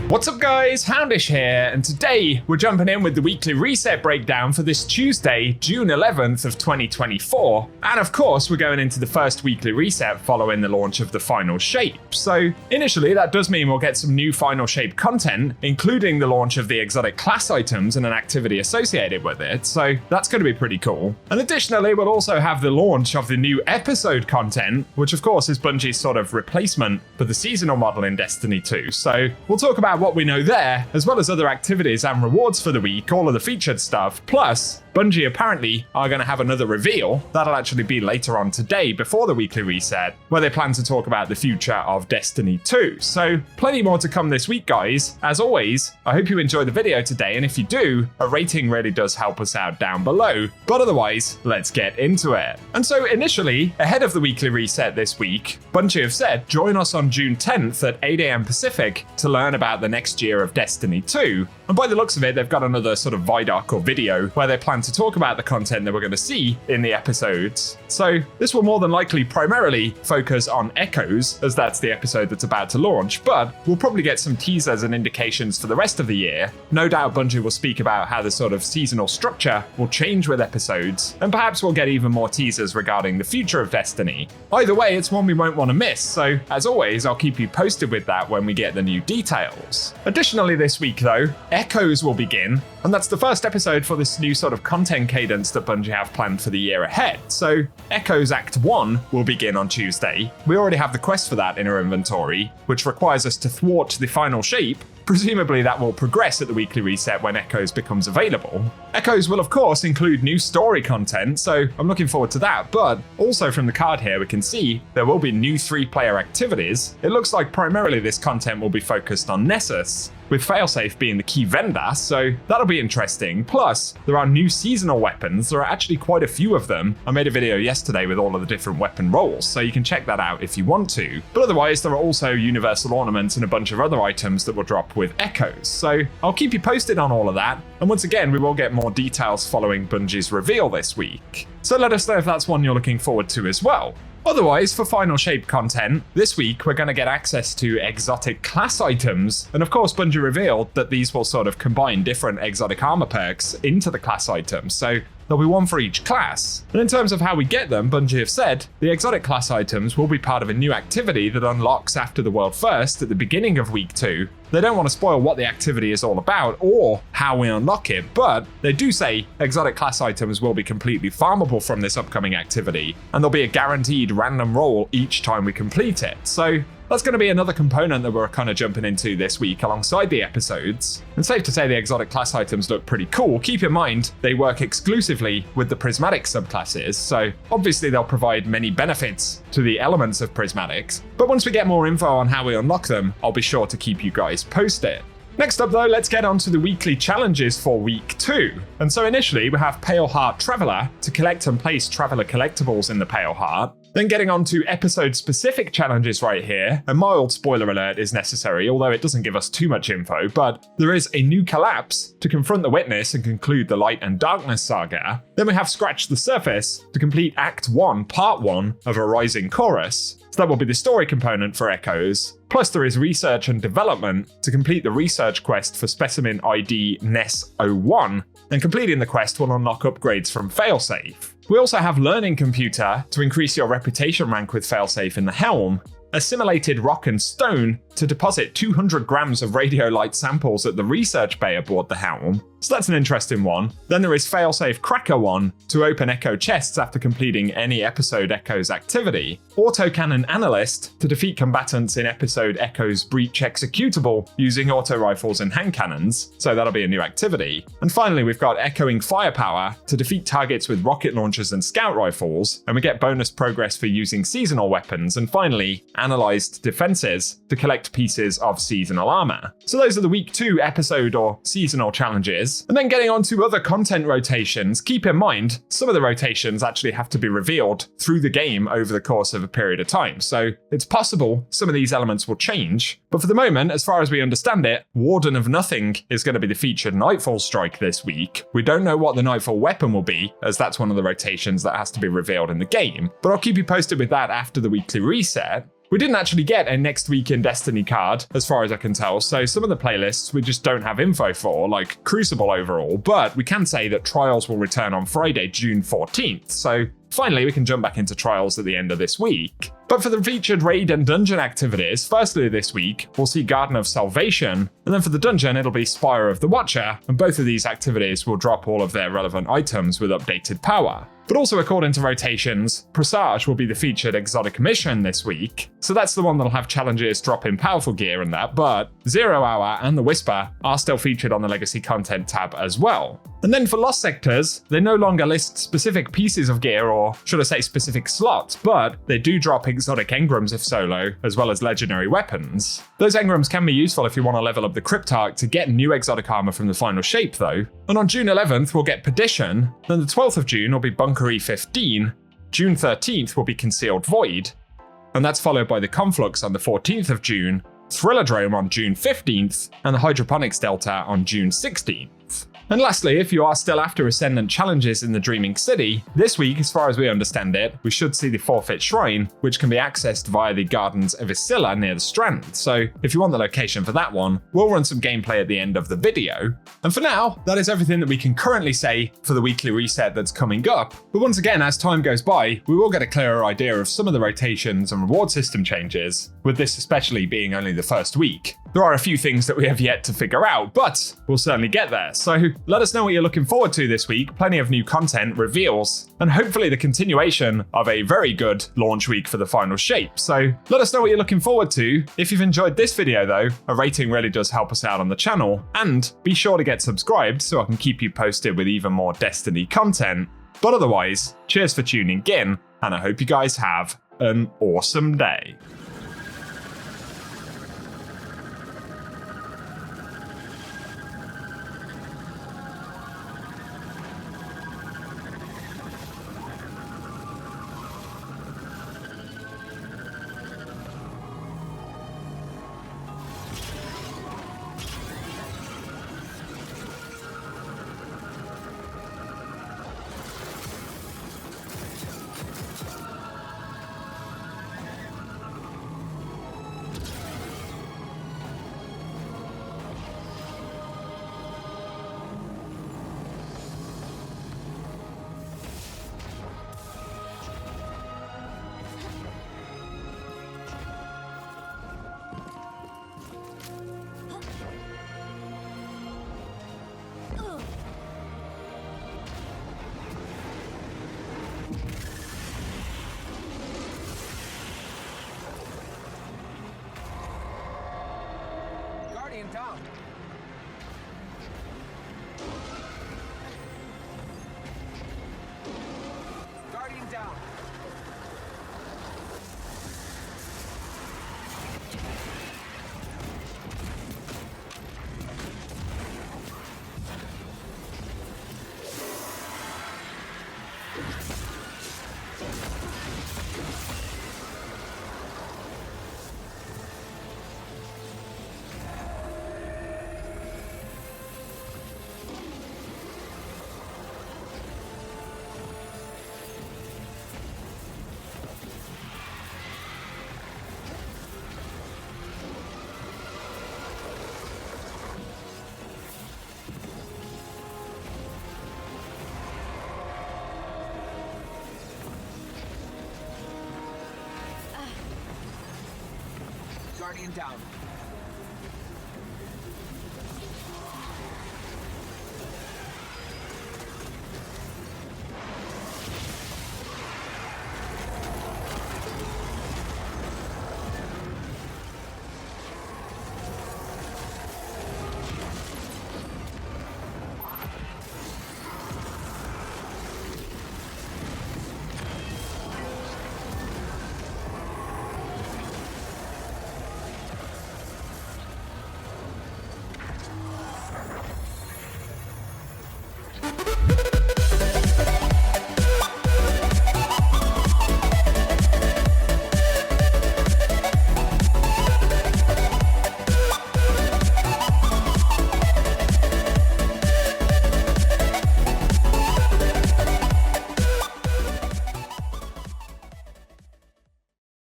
What's up guys, Houndish here, and today we're jumping in with the weekly reset breakdown for this Tuesday, June 11th of 2024. And of course, we're going into the first weekly reset following the launch of the final shape. So initially, that does mean we'll get some new final shape content, including the launch of the exotic class items and an activity associated with it. So that's going to be pretty cool. And additionally, we'll also have the launch of the new episode content, which of course is Bungie's sort of replacement for the seasonal model in Destiny 2. So we'll talk about what we know there, as well as other activities and rewards for the week, all of the featured stuff. Plus, Bungie apparently are going to have another reveal that'll actually be later on today before the weekly reset, where they plan to talk about the future of Destiny 2. So plenty more to come this week, guys. As always, I hope you enjoy the video today, and if you do, a rating really does help us out down below. But otherwise, let's get into it. And so initially, ahead of the weekly reset this week, Bungie have said join us on June 10th at 8 AM Pacific to learn about the next year of Destiny 2. And by the looks of it, they've got another sort of Vidoc or video where they plan to talk about the content that we're going to see in the episodes. So this will more than likely primarily focus on Echoes, as that's the episode that's about to launch, but we'll probably get some teasers and indications for the rest of the year. No doubt Bungie will speak about how the sort of seasonal structure will change with episodes, and perhaps we'll get even more teasers regarding the future of Destiny. Either way, it's one we won't want to miss, so as always, I'll keep you posted with that when we get the new details. Additionally this week though, Echoes will begin, and that's the first episode for this new sort of content cadence that Bungie have planned for the year ahead. So Echoes Act 1 will begin on Tuesday. We already have the quest for that in our inventory, which requires us to thwart the final shape. Presumably that will progress at the weekly reset when Echoes becomes available. Echoes will of course include new story content, so I'm looking forward to that, but also from the card here we can see there will be new 3-player activities. It looks like primarily this content will be focused on Nessus, with Failsafe being the key vendor, so that'll be interesting. Plus, there are new seasonal weapons. There are actually quite a few of them. I made a video yesterday with all of the different weapon roles, so you can check that out if you want to. But otherwise, there are also universal ornaments and a bunch of other items that will drop with Echoes. So I'll keep you posted on all of that. And once again, we will get more details following Bungie's reveal this week. So let us know if that's one you're looking forward to as well. Otherwise, for final shape content, this week we're going to get access to exotic class items, and of course Bungie revealed that these will sort of combine different exotic armor perks into the class items, so there'll be one for each class. And in terms of how we get them, Bungie have said the exotic class items will be part of a new activity that unlocks after the World First at the beginning of week 2. They don't want to spoil what the activity is all about or how we unlock it, but they do say exotic class items will be completely farmable from this upcoming activity, and there'll be a guaranteed random roll each time we complete it. So that's going to be another component that we're kind of jumping into this week alongside the episodes. And safe to say the exotic class items look pretty cool. Keep in mind, they work exclusively with the prismatic subclasses, so obviously they'll provide many benefits to the elements of prismatics. But once we get more info on how we unlock them, I'll be sure to keep you guys posted. Next up though, let's get on to the weekly challenges for week 2. And so initially we have Pale Heart Traveler to collect and place Traveler collectibles in the Pale Heart. Then getting on to episode-specific challenges right here. A mild spoiler alert is necessary, although it doesn't give us too much info, but there is a new collapse to confront the Witness and conclude the Light and Darkness saga. Then we have Scratch the Surface to complete Act 1, Part 1 of A Rising Chorus. So that will be the story component for Echoes. Plus there is Research and Development to complete the research quest for Specimen ID NES-01, and completing the quest will unlock upgrades from Failsafe. We also have Learning Computer to increase your reputation rank with Failsafe in the Helm, Assimilated Rock and Stone to deposit 200 grams of radiolite samples at the research bay aboard the Helm. So that's an interesting one. Then there is Failsafe Cracker 1 to open Echo chests after completing any episode Echoes activity. Autocannon Analyst to defeat combatants in episode Echoes Breach executable using auto rifles and hand cannons, so that'll be a new activity. And finally we've got Echoing Firepower to defeat targets with rocket launchers and scout rifles, and we get bonus progress for using seasonal weapons, and finally Analyzed Defenses to collect pieces of seasonal armor. So those are the week 2 episode or seasonal challenges. And then getting on to other content rotations, keep in mind, some of the rotations actually have to be revealed through the game over the course of a period of time. So it's possible some of these elements will change. But for the moment, as far as we understand it, Warden of Nothing is going to be the featured Nightfall strike this week. We don't know what the Nightfall weapon will be, as that's one of the rotations that has to be revealed in the game. But I'll keep you posted with that after the weekly reset. We didn't actually get a next week in Destiny card, as far as I can tell, so some of the playlists we just don't have info for, like Crucible overall, but we can say that Trials will return on Friday, June 14th, so finally we can jump back into Trials at the end of this week. But for the featured raid and dungeon activities, firstly this week, we'll see Garden of Salvation, and then for the dungeon it'll be Spire of the Watcher, and both of these activities will drop all of their relevant items with updated power. But also according to rotations, Presage will be the featured exotic mission this week, so that's the one that'll have challenges drop in powerful gear and that, but 0 Hour and the Whisper are still featured on the Legacy Content tab as well. And then for Lost Sectors, they no longer list specific pieces of gear, or should I say specific slots, but they do drop exotic engrams if solo, as well as legendary weapons. Those engrams can be useful if you want to level up the Cryptarch to get new exotic armor from the final shape though. And on June 11th we'll get Perdition, then the 12th of June will be Bunker E15, June 13th will be Concealed Void, and that's followed by the Conflux on the 14th of June, Thrilladrome on June 15th, and the Hydroponics Delta on June 16th. And lastly, if you are still after Ascendant challenges in the Dreaming City, this week, as far as we understand it, we should see the Forfeit Shrine, which can be accessed via the Gardens of Isilla near the Strand. So if you want the location for that one, we'll run some gameplay at the end of the video. And for now, that is everything that we can currently say for the weekly reset that's coming up. But once again, as time goes by, we will get a clearer idea of some of the rotations and reward system changes, with this especially being only the first week. There are a few things that we have yet to figure out, but we'll certainly get there. So let us know what you're looking forward to this week. Plenty of new content, reveals, and hopefully the continuation of a very good launch week for the final shape. So let us know what you're looking forward to. If you've enjoyed this video though, a rating really does help us out on the channel. And be sure to get subscribed so I can keep you posted with even more Destiny content. But otherwise, cheers for tuning in, and I hope you guys have an awesome day. Down. Guardian down. Guardian down.